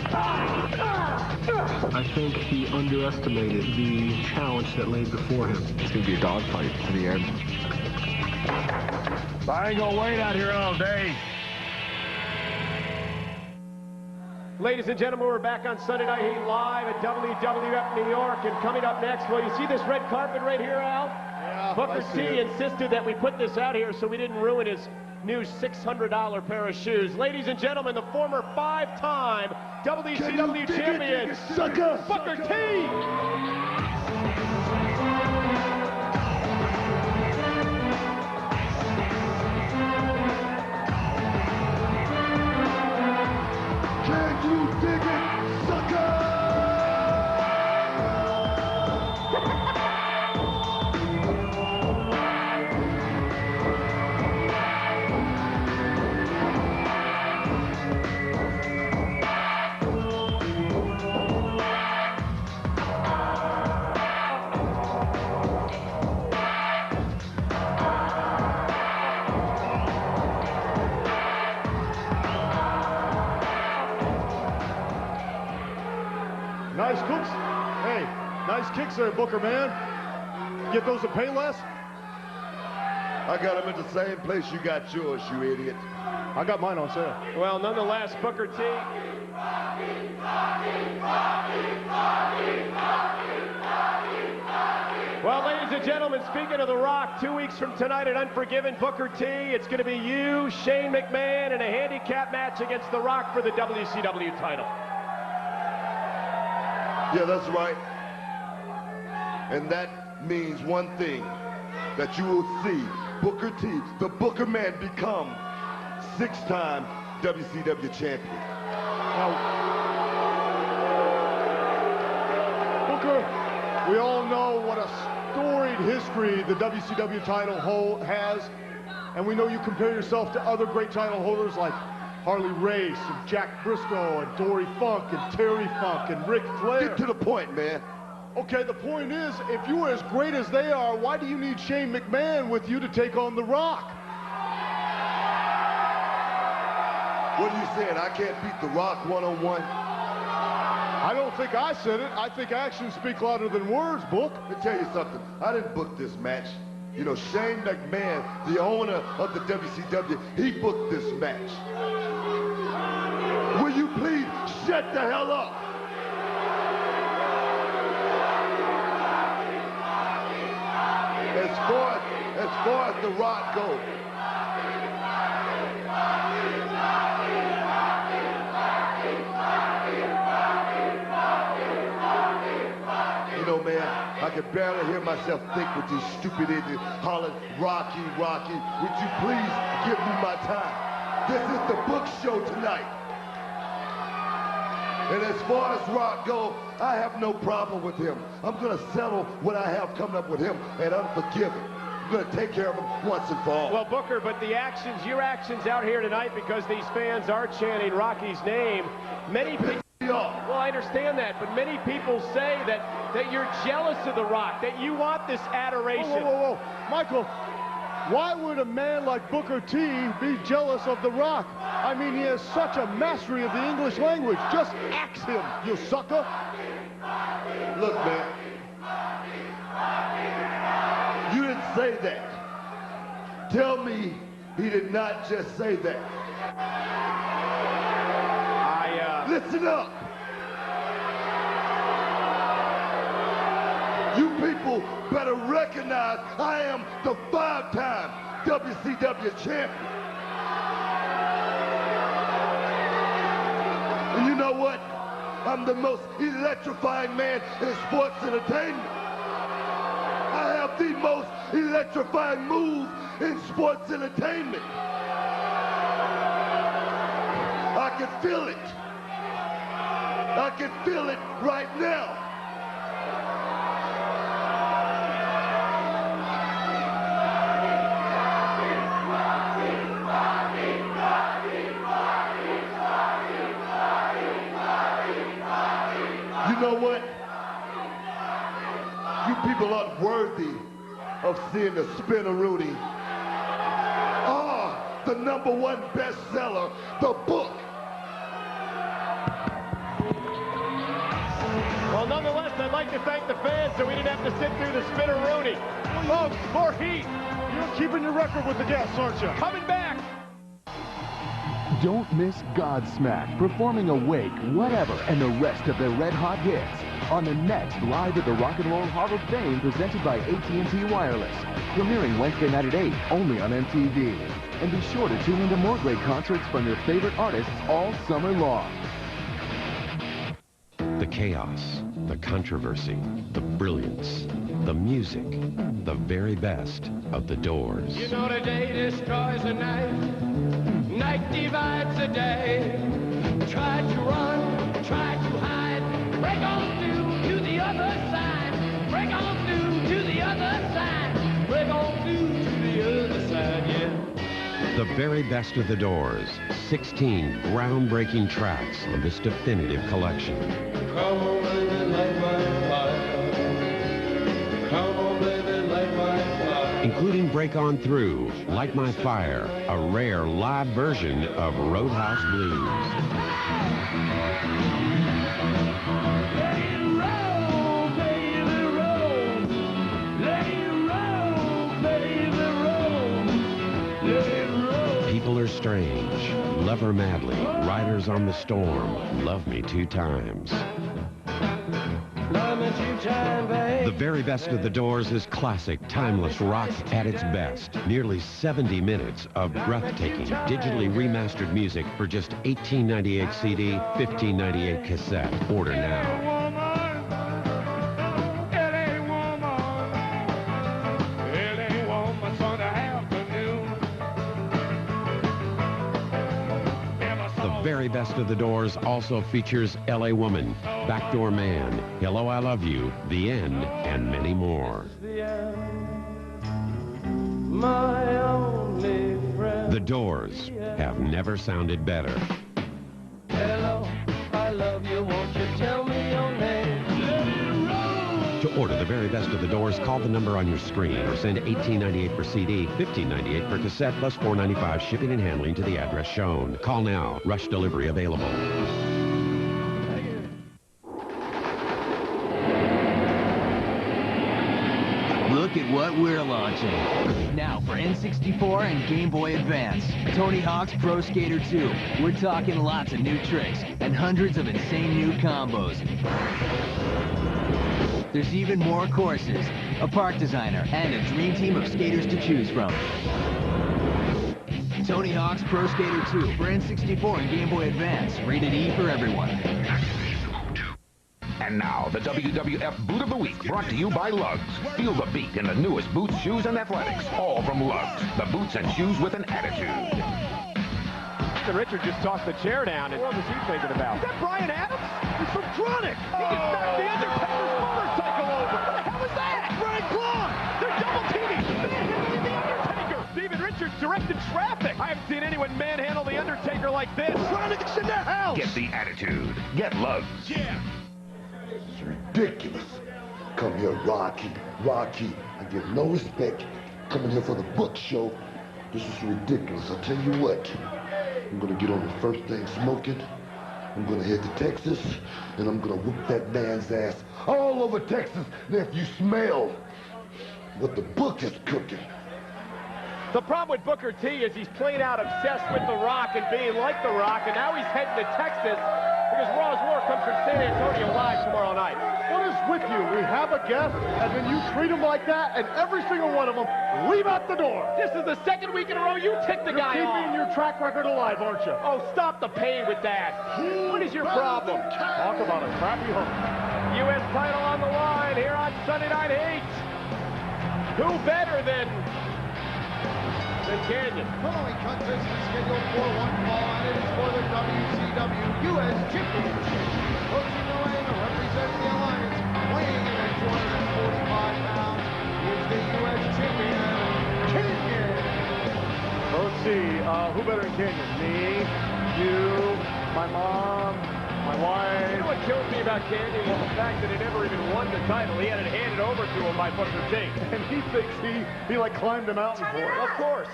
I think he underestimated the challenge that lay before him. It's going to be a dogfight to the end. I ain't gonna wait out here all day. Ladies and gentlemen, we're back on Sunday Night Heat live at WWF New York, and coming up next, well, you see this red carpet right here, Al? Yeah, Booker T insisted that we put this out here so we didn't ruin his new $600 pair of shoes. Ladies and gentlemen, the former 5-time WCW champion, Booker T! Nice cooks. Hey, nice kicks there, Booker, man. Get those at Payless? I got them at the same place you got yours, you idiot. I got mine on sale. Well, nonetheless, Booker T. Well, ladies and gentlemen, speaking of The Rock, 2 weeks from tonight at Unforgiven, Booker T, it's going to be you, Shane McMahon, in a handicap match against The Rock for the WCW title. Yeah, that's right. And that means one thing, that you will see Booker T, the Booker Man, become 6-time WCW champion. Now, Booker, we all know what a storied history the WCW title has, and we know you compare yourself to other great title holders like Harley Race and Jack Briscoe and Dory Funk and Terry Funk and Ric Flair. Get to the point, man. Okay, the point is, if you were as great as they are, why do you need Shane McMahon with you to take on The Rock? What are you saying? I can't beat The Rock one-on-one? I don't think I said it. I think actions speak louder than words, Book. Let me tell you something. I didn't book this match. You know, Shane McMahon, the owner of the WCW, he booked this match. Will you please shut the hell up? As far as The Rock goes, you know, man, I can barely hear myself think with these stupid idiots hollering, Rocky, Rocky. Would you please give me my time? This is the Book Show tonight. And as far as Rock goes, I have no problem with him. I'm going to settle what I have coming up with him at Unforgiven. I'm going to take care of him once and for all. Well, Booker, but the actions, your actions out here tonight, because these fans are chanting Rocky's name, many people... Well, I understand that, but many people say that you're jealous of The Rock, that you want this adoration. Whoa, whoa, whoa. Michael, Why would a man like Booker T be jealous of The Rock? I mean, he has such a mastery of the English language. Just axe him, you sucker. Look, man. You didn't say that. Tell me he did not just say that. Listen up. You people better recognize I am the 5-time WCW champion. And you know what? I'm the most electrifying man in sports entertainment. I have the most electrifying move in sports entertainment. I can feel it. I can feel it right now. You know what? You people aren't worthy of seeing the Spinneroonie. The #1 bestseller, the book. Well, nonetheless, I'd like to thank the fans so we didn't have to sit through the Spinneroonie. Folks, more heat. You're keeping your record with the guests, aren't you? Coming back. Don't miss Godsmack performing Awake, Whatever, and the rest of their red-hot hits on the next Live at the Rock and Roll Hall of Fame presented by AT&T Wireless. Premiering Wednesday night at 8, only on MTV. And be sure to tune into more great concerts from your favorite artists all summer long. The chaos, the controversy, the brilliance, the music, the very best of the Doors. You know the day destroys the night, night divides the day. Try to run, try to hide, break on through to the other side, break on through to the other side, break on through to the other side, yeah. The very best of the Doors, 16 groundbreaking tracks on this definitive collection. Come on, baby, light my fire. Come on, baby, light my fire. Including Break On Through, Light My Fire, a rare live version of Roadhouse Blues. People Are Strange, Love Her Madly, Riders on the Storm, Love Me Two Times. The very best of the Doors is classic, timeless rock at its best. Nearly 70 minutes of breathtaking, digitally remastered music for just $18.98 CD, $15.98 cassette. Order now. The very best of the Doors also features L.A. Woman, Backdoor Man, Hello, I Love You, The End, and many more. The Doors have never sounded better. Hello, I love you, won't you tell me your name? To order the very best of the Doors, call the number on your screen or send $18.98 per CD, $15.98 per cassette, plus $4.95 shipping and handling to the address shown. Call now. Rush delivery available. Look at what we're launching. Now for N64 and Game Boy Advance. Tony Hawk's Pro Skater 2. We're talking lots of new tricks and hundreds of insane new combos. There's even more courses, a park designer, and a dream team of skaters to choose from. Tony Hawk's Pro Skater 2 for N64 and Game Boy Advance. Rated E for everyone. And now, the WWF Boot of the Week, brought to you by Lugs. Feel the beat in the newest boots, shoes, and athletics, all from Lugs. The boots and shoes with an attitude. Richard just tossed the chair down. What was he thinking about? Is that Brian Adams? He's from Chronic. He just knocked the Undertaker's motorcycle over. What the hell was that? Brian Claw. They're double teaming. The Undertaker. Steven Richards directed traffic. I haven't seen anyone manhandle the Undertaker like this. Chronic's in their house. Get the attitude. Get Lugs. Yeah. It's ridiculous. Come here, Rocky. I give no respect Coming here for the book show. This is ridiculous. I'll tell you what. I'm gonna get on the first thing smoking. I'm gonna head to Texas, and I'm gonna whoop that man's ass all over Texas. And if you smell what the book is cooking. The problem with Booker T is he's playing out obsessed with The Rock and being like The Rock, and now he's heading to Texas because Raw's War comes from San Antonio live tomorrow night. What is with you? We have a guest, and then you treat him like that, and every single one of them leave out the door. This is the second week in a row you ticked the guy off. You're keeping your track record alive, aren't you? Oh, stop the pain with that. What is your problem? Talk about a crappy hook. U.S. title on the line here on Sunday Night Heat. Who better than Canyon? Following contest is scheduled for one fall, and it is for the WCW U.S. Championship. Approaching the ring, representing the Alliance, weighing in at 245 pounds, is the U.S. Champion, Canyon. Let's see, who better than Canyon? Me, you, my mom, my wife. You know what kills me about Canyon is the fact that he never even won the title. He had it handed over to him by Booker T. And he thinks he like climbed a mountain for it. Of course.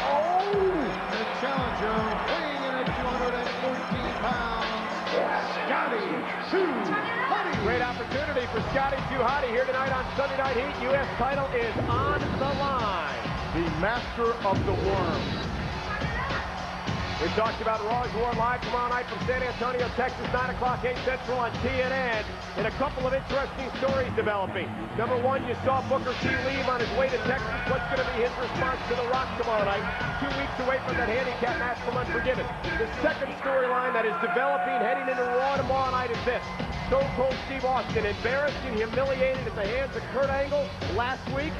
Oh! The challenger, weighing in at 214 pounds, Scotty 2 Hotty. Great opportunity for Scotty 2 Hotty here tonight on Sunday Night Heat. U.S. title is on the line. The master of the worm. We talked about Raw's War live tomorrow night from San Antonio, Texas, 9 o'clock, 8 Central on TNN. And a couple of interesting stories developing. Number one, you saw Booker T leave on his way to Texas. What's going to be his response to The Rock tomorrow night? 2 weeks away from that handicap match from Unforgiven. The second storyline that is developing heading into Raw tomorrow night is this. Stone Cold Steve Austin embarrassed and humiliated at the hands of Kurt Angle last week.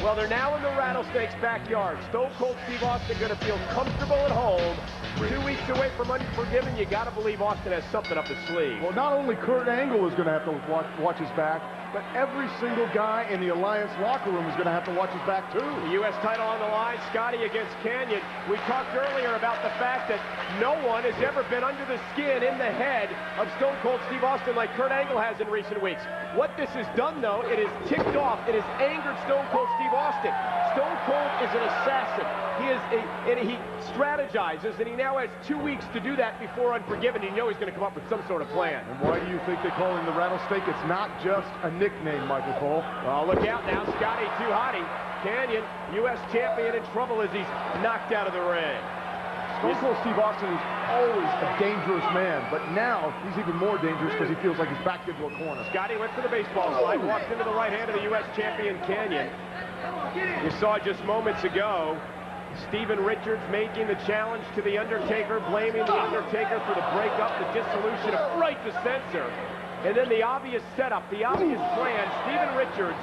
Well, they're now in the Rattlesnake's backyard. Stone Cold Steve Austin going to feel comfortable at home. 2 weeks away from Unforgiven, you got to believe Austin has something up his sleeve. Well, not only Kurt Angle is going to have to watch his back, but every single guy in the Alliance locker room is going to have to watch his back, too. The U.S. title on the line, Scotty against Canyon. We talked earlier about the fact that no one has ever been under the skin, in the head of Stone Cold Steve Austin like Kurt Angle has in recent weeks. What this has done, though, it has ticked off, it has angered Stone Cold Steve Austin. Stone Cold is an assassin. He strategizes, and he now has 2 weeks to do that before Unforgiven. You know he's going to come up with some sort of plan. And why do you think they call him the Rattlesnake? It's not just a nickname, Michael Cole. Well, look out now. Scotty 2 Hotty. Canyon, U.S. champion, in trouble as he's knocked out of the ring. Stone Cold Steve Austin is always a dangerous man, but now he's even more dangerous because he feels like he's backed into a corner. Scotty went for the baseball slide, walked into the right hand of the U.S. champion, Canyon. You saw just moments ago Steven Richards making the challenge to The Undertaker, blaming The Undertaker for the breakup, the dissolution of right to censor. And then the obvious setup, the obvious plan, Steven Richards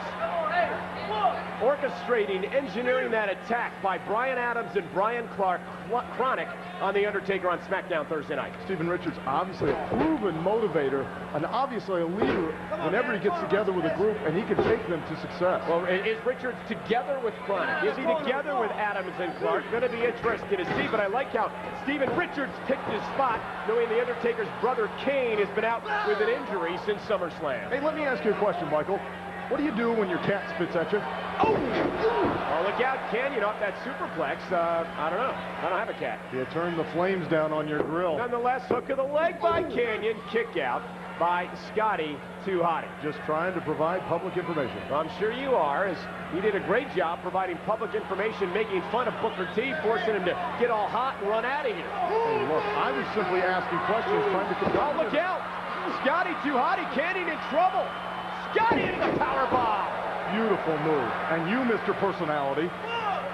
orchestrating, engineering that attack by Brian Adams and Brian Chronic on The Undertaker on SmackDown Thursday night. Steven Richards, obviously a proven motivator, and obviously a leader whenever he gets together with a group, and he can take them to success. Well, is Richards together with Chronic? Is he together with Adams and Clark? Going to be interesting to see, but I like how Steven Richards picked his spot, knowing The Undertaker's brother Kane has been out with an injury since SummerSlam. Hey, let me ask you a question, Michael. What do you do when your cat spits at you? Oh! Oh, look out, Canyon, off that superplex. I don't know. I don't have a cat. You turn the flames down on your grill. Nonetheless, hook of the leg by Canyon, kick out by Scotty 2 Hotty. Just trying to provide public information. I'm sure you are, as he did a great job providing public information, making fun of Booker T, forcing him to get all hot and run out of here. Hey, look, I was simply asking questions, trying to confirm. Oh, look out! Scotty 2 Hotty, Canyon in trouble. Scotty into the powerbomb. Beautiful move. And you, Mr. Personality,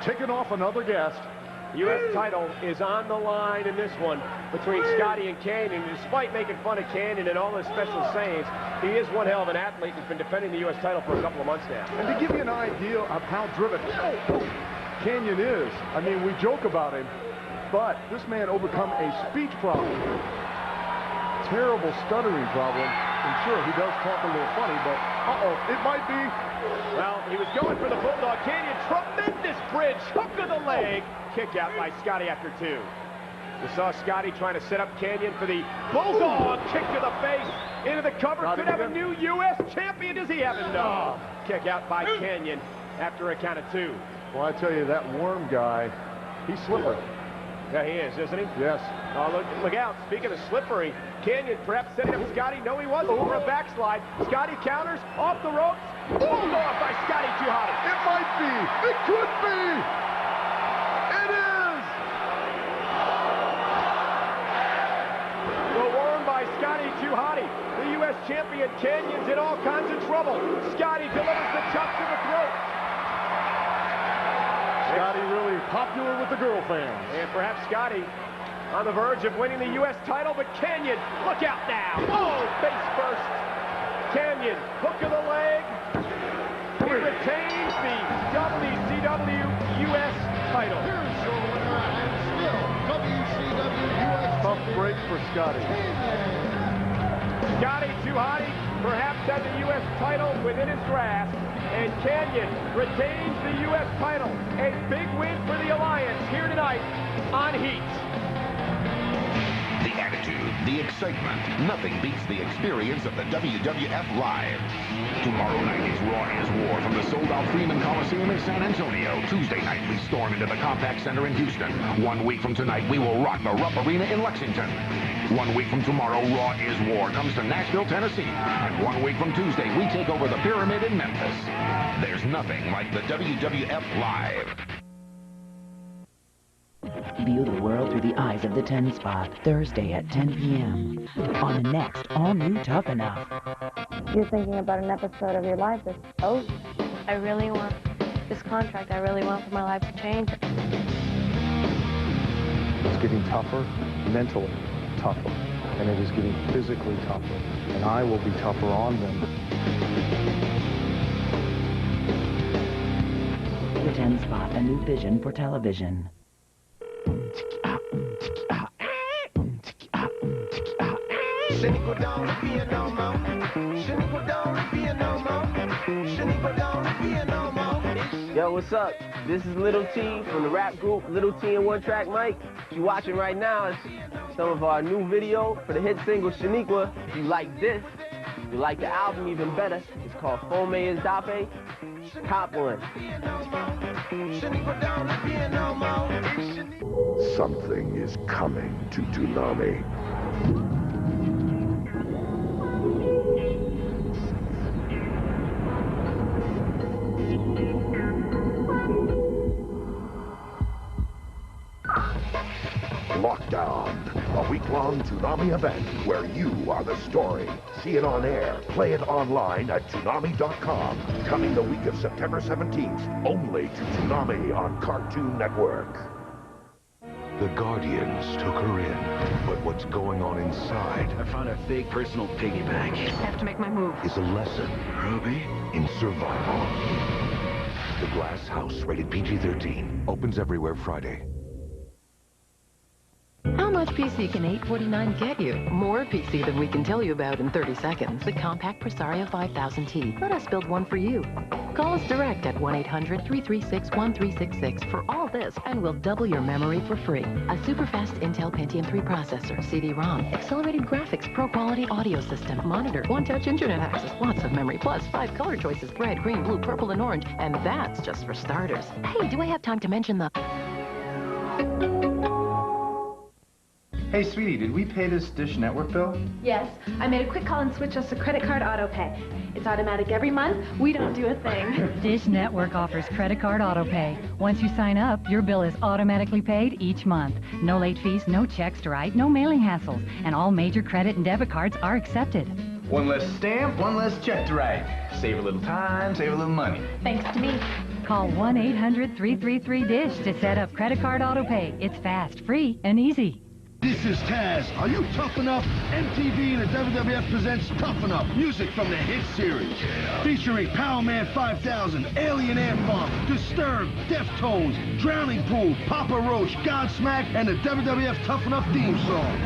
taking off another guest. U.S. title is on the line in this one between Scotty and Canyon. Despite making fun of Canyon and all his special sayings, he is one hell of an athlete and has been defending the U.S. title for a couple of months now. And to give you an idea of how driven Canyon is, I mean, we joke about him, but this man overcome a speech problem. Terrible stuttering problem. I'm sure he does talk a little funny, but it might be. Well, he was going for the Bulldog. Canyon, tremendous bridge, hook of the leg. Kick out by Scotty after 2. You saw Scotty trying to set up Canyon for the Bulldog kick to the face, into the cover. Could have a new U.S. champion. Does he have it? No. Kick out by Canyon. after a count of 2. Well, I tell you, that Worm guy, he's slippery. Yeah, he is, isn't he? Yes. Oh, look out. Speaking of slippery, Canyon perhaps setting up Scotty. No, he wasn't. For a backslide. Scotty counters, off the ropes. Pulled off by Scotty Too Hotty. It might be. It could be. It is. The Worm by Scotty Too Hotty. The U.S. champion Canyon's in all kinds of trouble. Scotty delivers the chop to the throat. Scotty really popular with the girl fans. And perhaps Scotty on the verge of winning the U.S. title, but Canyon, look out now. Oh, face first. Canyon, hook of the leg. He retains the WCW U.S. title. Here's your winner and still WCW U.S. Tough break for Scotty. Scotty Too Hotty perhaps has the U.S. title within his grasp, and Canyon retains the U.S. title. A big win for the Alliance here tonight on Heat. The attitude, the excitement, nothing beats the experience of the WWF Live. Tomorrow night is Raw is War from the sold-out Freeman Coliseum in San Antonio. Tuesday night, we storm into the Compaq Center in Houston. 1 week from tonight, we will rock the Rupp Arena in Lexington. 1 week from tomorrow, Raw is War comes to Nashville, Tennessee. And 1 week from Tuesday, we take over the Pyramid in Memphis. There's nothing like the WWF Live. View the world through the eyes of the 10 Spot, Thursday at 10 p.m. on the next all-new Tough Enough. You're thinking about an episode of your life that's over. I really want this contract. I really want for my life to change. It's getting tougher, mentally tougher, and it is getting physically tougher, and I will be tougher on them. The 10 Spot, a new vision for television. Yo, what's up? This is Little T from the rap group Little T and One Track Mike. If you're watching right now, it's some of our new video for the hit single Shaniqua. If you like this, if you like the album even better, it's called Fome is Dape. Cop one. Something is coming to Toonami. Lockdown, a week-long Toonami event where you are the story. See it on air, play it online at Toonami.com. Coming the week of September 17th, only to Toonami on Cartoon Network. The Guardians took her in, but what's going on inside? I found a fake personal piggy bank. I have to make my move. Is a lesson, Ruby? in survival. The Glass House, rated PG-13, opens everywhere Friday. How much PC can $849 get you? More PC than we can tell you about in 30 seconds. The compact Presario 5000T. Let us build one for you. Call us direct at 1-800-336-1366 for all this, and we'll double your memory for free. A super-fast Intel Pentium 3 processor, CD-ROM, accelerated graphics, pro-quality audio system, monitor, one-touch internet access, lots of memory, plus 5 color choices, red, green, blue, purple, and orange. And that's just for starters. Hey, do I have time to mention the... Hey, sweetie, did we pay this Dish Network bill? Yes. I made a quick call and switched us to credit card auto pay. It's automatic every month. We don't do a thing. Dish Network offers credit card auto pay. Once you sign up, your bill is automatically paid each month. No late fees, no checks to write, no mailing hassles, and all major credit and debit cards are accepted. One less stamp, one less check to write. Save a little time, save a little money. Thanks to me. Call 1-800-333-DISH to set up credit card auto pay. It's fast, free, and easy. This is Taz. Are you tough enough? MTV and the WWF presents Tough Enough, music from the hit series. Featuring Power Man 5000, Alien Ant Farm, Disturbed, Deftones, Drowning Pool, Papa Roach, Godsmack, and the WWF Tough Enough theme song.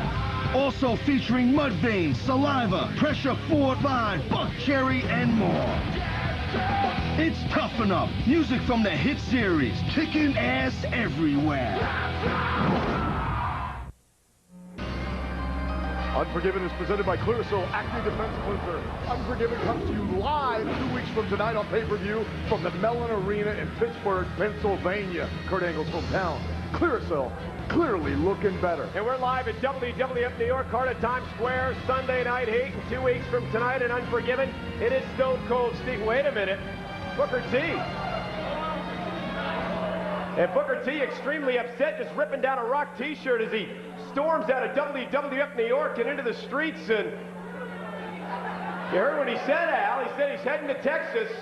Also featuring Mudvayne, Saliva, Pressure 4-5, Buck Cherry, and more. It's Tough Enough, music from the hit series, kicking ass everywhere. Unforgiven is presented by Clearasil Acne Defense Cleanser. Unforgiven comes to you live 2 weeks from tonight on pay-per-view from the Mellon Arena in Pittsburgh, Pennsylvania, Kurt Angle's hometown. Clearasil, clearly looking better. And we're live at WWF New York, heart of Times Square, Sunday Night Heat. And 2 weeks from tonight in Unforgiven, it is Stone Cold Steve. Wait a minute. Booker T. And Booker T extremely upset, just ripping down a Rock t-shirt as he storms out of WWF New York and into the streets. And you heard what he said, Al. He said he's heading to Texas.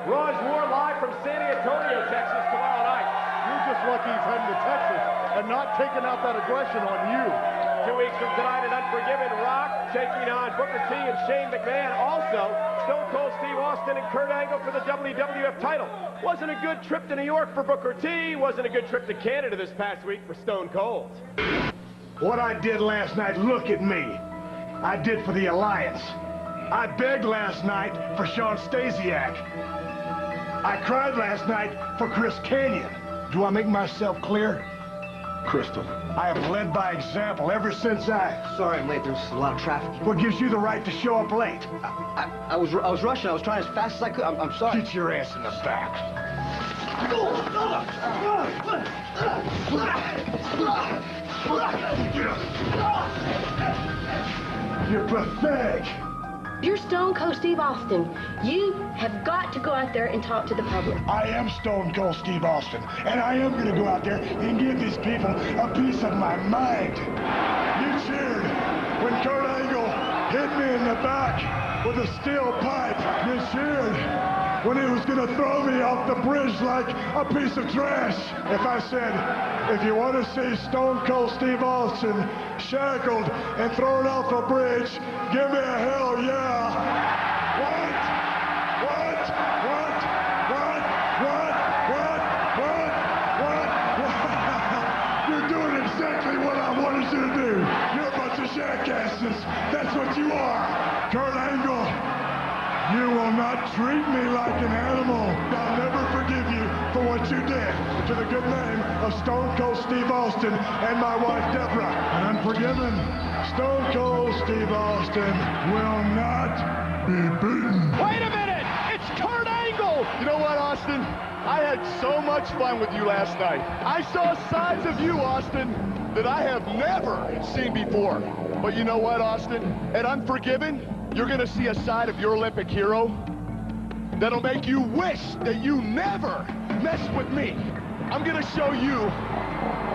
Raw's War live from San Antonio, Texas tomorrow night. You're just lucky he's heading to Texas and not taking out that aggression on you. 2 weeks from tonight in Unforgiven, Rock taking on Booker T and Shane McMahon. Also, Stone Cold Steve Austin and Kurt Angle for the WWF title. Wasn't a good trip to New York for Booker T. Wasn't a good trip to Canada this past week for Stone Cold. What I did last night, look at me. I did for the Alliance. I begged last night for Sean Stasiak. I cried last night for Chris Kanyon. Do I make myself clear? Crystal, I have led by example ever since Sorry I'm late, there's a lot of traffic. What gives you the right to show up late? I was rushing, I was trying as fast as I could. I'm sorry. Get your ass in the back. You're pathetic. You're Stone Cold Steve Austin. You have got to go out there and talk to the public. I am Stone Cold Steve Austin, and I am going to go out there and give these people a piece of my mind. You cheered when Kurt Angle hit me in the back with a steel pipe. You cheered when he was going to throw me off the bridge like a piece of trash. If I said, if you want to see Stone Cold Steve Austin shackled and thrown off a bridge, give me a hell yeah. What? You're doing exactly what I wanted you to do. You're a bunch of jackasses. That's what you are. Kurt Angle, you will not treat me like an animal. I'll never forgive you for what you did to the good name of Stone Cold Steve Austin and my wife Deborah. And Unforgiven, Stone Cold Steve Austin will not be beaten. Wait a minute! It's Kurt Angle! You know what, Austin? I had so much fun with you last night. I saw sides of you, Austin, that I have never seen before. But you know what, Austin? At Unforgiven, you're going to see a side of your Olympic hero that'll make you wish that you never messed with me. I'm going to show you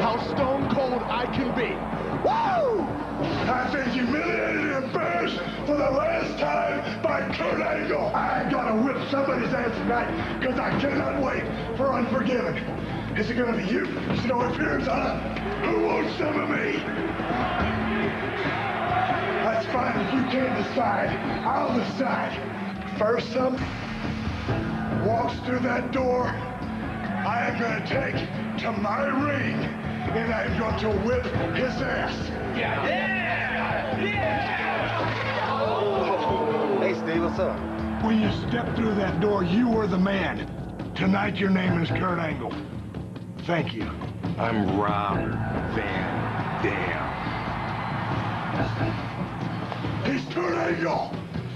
how stone cold I can be. Woo! I've been humiliated and embarrassed for the last time by Kurt Angle. I gotta whip somebody's ass tonight because I cannot wait for Unforgiven. Is it gonna be you? Snow appearance, huh? Who wants some of me? That's fine. If you can't decide, I'll decide. First some walks through that door, I am gonna take to my ring, and I'm going to whip his ass. Yeah! Hey, Steve, what's up? When you step through that door, you were the man. Tonight, your name is Kurt Angle. Thank you. I'm Rob Van Dam. He's Kurt Angle!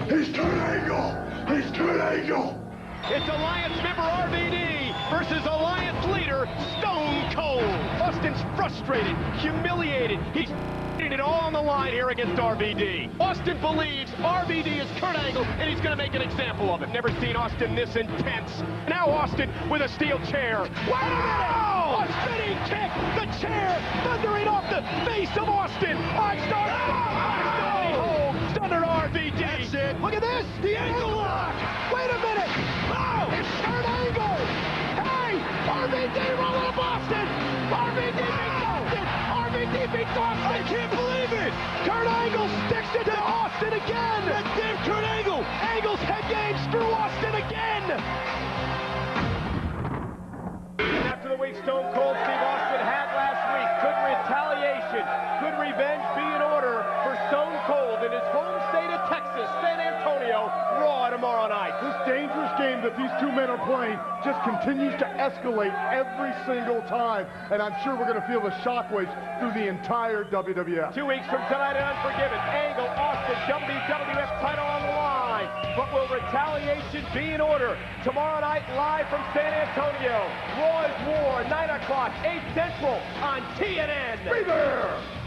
He's Kurt Angle! He's Kurt Angle! It's Alliance member RVD versus Alliance leader Stone Cold. Austin's frustrated, humiliated. He's putting it all on the line here against RVD. Austin believes RVD is Kurt Angle, and he's going to make an example of it. Never seen Austin this intense. Now Austin with a steel chair. Wait a minute! A spinning kick! The chair thundering off the face of Austin. Stunner RVD. That's it. Look at this. The ankle lock. Wait a minute. Oh, it's Kurt Angle. Hey, RVD rolling up Austin. RVD beats Austin. RVD beats Austin. I can't believe it. Kurt Angle sticks it to Austin again. That's damn Kurt Angle. Angle's head game screw Austin again. And after the week Stone Cold Steve Austin had last week, could retaliation, could revenge be in order for Stone Cold in his home state of Texas, San Antonio, Raw at tomorrow night. This dangerous game that these two men are playing just continues to escalate every single time, and I'm sure we're going to feel the shockwaves through the entire WWF. 2 weeks from tonight at Unforgiven, Angle, Austin, WWF title on the line. But will retaliation be in order? Tomorrow night, live from San Antonio, Roy's War, 9 o'clock, 8 Central on TNN. Be there!